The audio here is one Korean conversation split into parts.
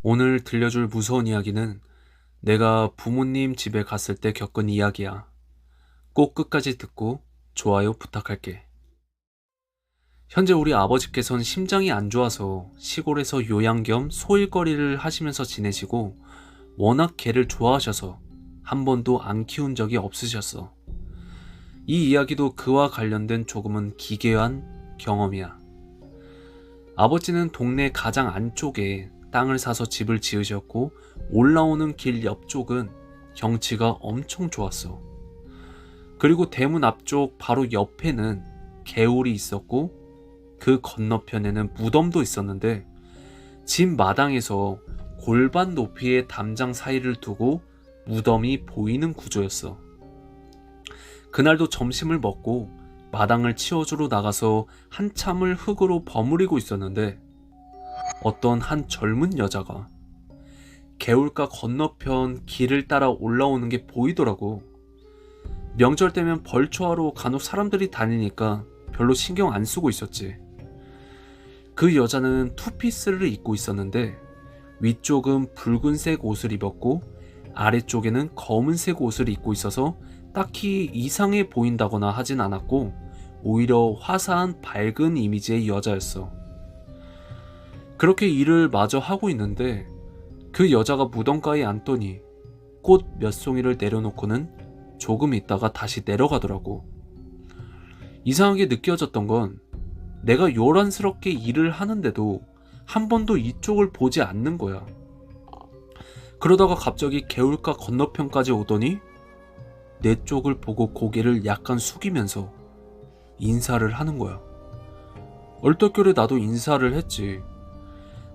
오늘 들려줄 무서운 이야기는 내가 부모님 집에 갔을 때 겪은 이야기야. 꼭 끝까지 듣고 좋아요 부탁할게. 현재 우리 아버지께서는 심장이 안 좋아서 시골에서 요양 겸 소일거리를 하시면서 지내시고 워낙 개를 좋아하셔서 한 번도 안 키운 적이 없으셨어. 이 이야기도 그와 관련된 조금은 기괴한 경험이야. 아버지는 동네 가장 안쪽에 땅을 사서 집을 지으셨고 올라오는 길 옆쪽은 경치가 엄청 좋았어. 그리고 대문 앞쪽 바로 옆에는 개울이 있었고 그 건너편에는 무덤도 있었는데 집 마당에서 골반 높이의 담장 사이를 두고 무덤이 보이는 구조였어. 그날도 점심을 먹고 마당을 치워주러 나가서 한참을 흙으로 버무리고 있었는데 어떤 한 젊은 여자가 개울가 건너편 길을 따라 올라오는 게 보이더라고. 명절 때면 벌초하러 간혹 사람들이 다니니까 별로 신경 안 쓰고 있었지. 그 여자는 투피스를 입고 있었는데 위쪽은 붉은색 옷을 입었고 아래쪽에는 검은색 옷을 입고 있어서 딱히 이상해 보인다거나 하진 않았고 오히려 화사한 밝은 이미지의 여자였어. 그렇게 일을 마저 하고 있는데 그 여자가 무덤가에 앉더니 꽃 몇 송이를 내려놓고는 조금 있다가 다시 내려가더라고. 이상하게 느껴졌던 건 내가 요란스럽게 일을 하는데도 한 번도 이쪽을 보지 않는 거야. 그러다가 갑자기 개울가 건너편까지 오더니 내 쪽을 보고 고개를 약간 숙이면서 인사를 하는 거야. 얼떨결에 나도 인사를 했지.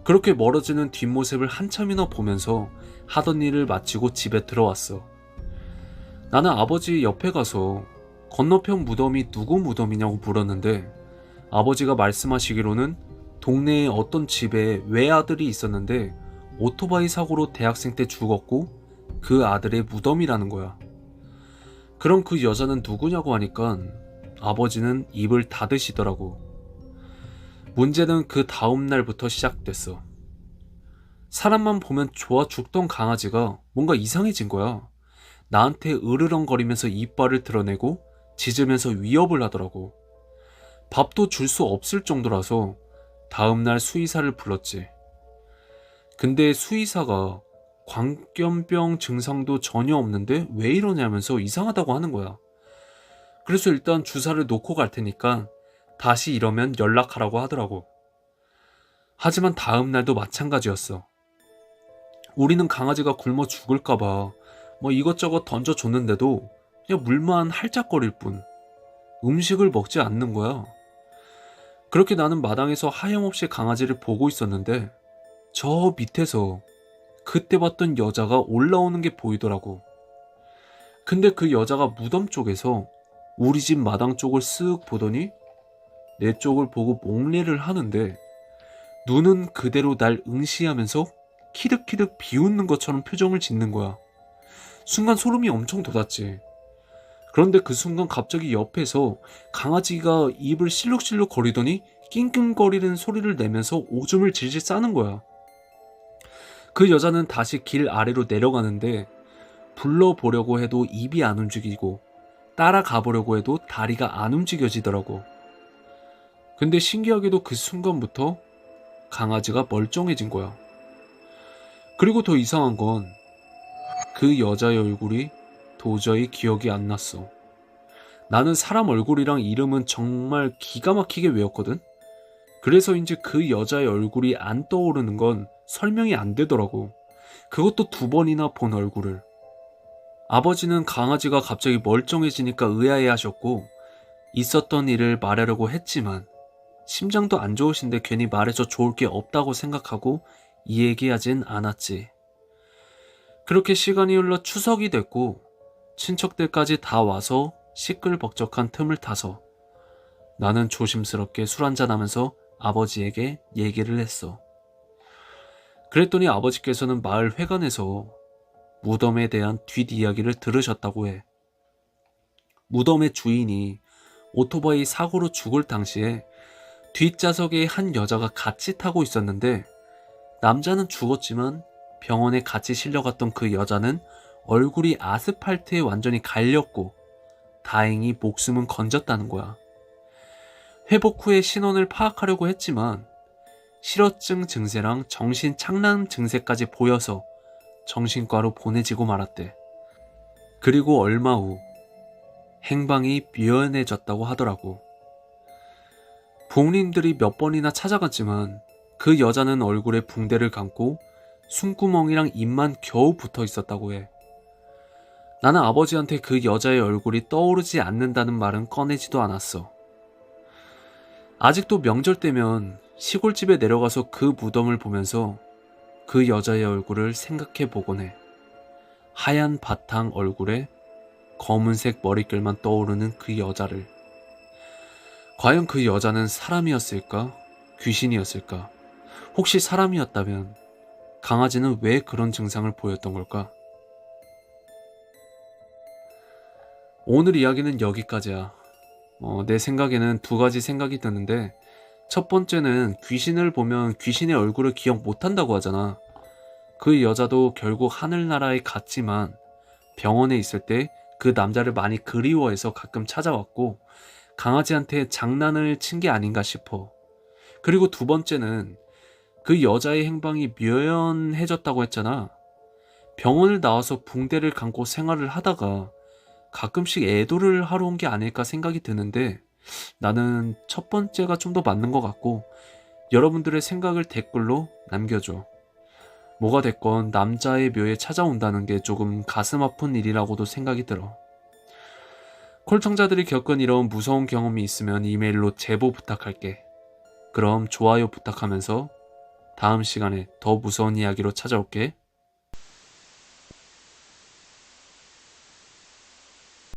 그렇게 멀어지는 뒷모습을 한참이나 보면서 하던 일을 마치고 집에 들어왔어. 나는 아버지 옆에 가서 건너편 무덤이 누구 무덤이냐고 물었는데 아버지가 말씀하시기로는 동네에 어떤 집에 외아들이 있었는데 오토바이 사고로 대학생 때 죽었고 그 아들의 무덤이라는 거야. 그럼 그 여자는 누구냐고 하니까 아버지는 입을 닫으시더라고. 문제는 그 다음 날부터 시작됐어. 사람만 보면 좋아 죽던 강아지가 뭔가 이상해진 거야. 나한테 으르렁거리면서 이빨을 드러내고 짖으면서 위협을 하더라고. 밥도 줄 수 없을 정도라서 다음날 수의사를 불렀지. 근데 수의사가 광견병 증상도 전혀 없는데 왜 이러냐면서 이상하다고 하는 거야. 그래서 일단 주사를 놓고 갈 테니까 다시 이러면 연락하라고 하더라고. 하지만 다음날도 마찬가지였어. 우리는 강아지가 굶어 죽을까봐 이것저것 던져줬는데도 그냥 물만 할짝거릴 뿐 음식을 먹지 않는 거야. 그렇게 나는 마당에서 하염없이 강아지를 보고 있었는데 저 밑에서 그때 봤던 여자가 올라오는 게 보이더라고. 근데 그 여자가 무덤 쪽에서 우리 집 마당 쪽을 쓱 보더니 내 쪽을 보고 목례를 하는데 눈은 그대로 날 응시하면서 키득키득 비웃는 것처럼 표정을 짓는 거야. 순간 소름이 엄청 돋았지. 그런데 그 순간 갑자기 옆에서 강아지가 입을 실룩실룩 거리더니 낑낑거리는 소리를 내면서 오줌을 질질 싸는 거야. 그 여자는 다시 길 아래로 내려가는데 불러보려고 해도 입이 안 움직이고 따라가 보려고 해도 다리가 안 움직여지더라고. 근데 신기하게도 그 순간부터 강아지가 멀쩡해진 거야. 그리고 더 이상한 건 그 여자의 얼굴이 도저히 기억이 안 났어. 나는 사람 얼굴이랑 이름은 정말 기가 막히게 외웠거든? 그래서인지 그 여자의 얼굴이 안 떠오르는 건 설명이 안 되더라고. 그것도 2번이나 본 얼굴을. 아버지는 강아지가 갑자기 멀쩡해지니까 의아해 하셨고 있었던 일을 말하려고 했지만 심장도 안 좋으신데 괜히 말해서 좋을 게 없다고 생각하고 얘기하진 않았지. 그렇게 시간이 흘러 추석이 됐고 친척들까지 다 와서 시끌벅적한 틈을 타서 나는 조심스럽게 술 한잔하면서 아버지에게 얘기를 했어. 그랬더니 아버지께서는 마을 회관에서 무덤에 대한 뒷이야기를 들으셨다고 해. 무덤의 주인이 오토바이 사고로 죽을 당시에 뒷좌석에 한 여자가 같이 타고 있었는데 남자는 죽었지만 병원에 같이 실려갔던 그 여자는 얼굴이 아스팔트에 완전히 갈렸고 다행히 목숨은 건졌다는 거야. 회복 후에 신원을 파악하려고 했지만 실어증 증세랑 정신착란 증세까지 보여서 정신과로 보내지고 말았대. 그리고 얼마 후 행방이 묘연해졌다고 하더라고. 부모님들이 몇 번이나 찾아갔지만 그 여자는 얼굴에 붕대를 감고 숨구멍이랑 입만 겨우 붙어 있었다고 해. 나는 아버지한테 그 여자의 얼굴이 떠오르지 않는다는 말은 꺼내지도 않았어. 아직도 명절 때면 시골집에 내려가서 그 무덤을 보면서 그 여자의 얼굴을 생각해 보곤 해. 하얀 바탕 얼굴에 검은색 머릿결만 떠오르는 그 여자를. 과연 그 여자는 사람이었을까? 귀신이었을까? 혹시 사람이었다면 강아지는 왜 그런 증상을 보였던 걸까? 오늘 이야기는 여기까지야. 내 생각에는 두 가지 생각이 드는데, 첫 번째는 귀신을 보면 귀신의 얼굴을 기억 못한다고 하잖아. 그 여자도 결국 하늘나라에 갔지만 병원에 있을 때 그 남자를 많이 그리워해서 가끔 찾아왔고 강아지한테 장난을 친 게 아닌가 싶어. 그리고 두 번째는 그 여자의 행방이 묘연해졌다고 했잖아. 병원을 나와서 붕대를 감고 생활을 하다가 가끔씩 애도를 하러 온 게 아닐까 생각이 드는데 나는 첫 번째가 좀 더 맞는 것 같고 여러분들의 생각을 댓글로 남겨줘. 뭐가 됐건 남자의 묘에 찾아온다는 게 조금 가슴 아픈 일이라고도 생각이 들어. 콜청자들이 겪은 이런 무서운 경험이 있으면 이메일로 제보 부탁할게. 그럼 좋아요 부탁하면서 다음 시간에 더 무서운 이야기로 찾아올게.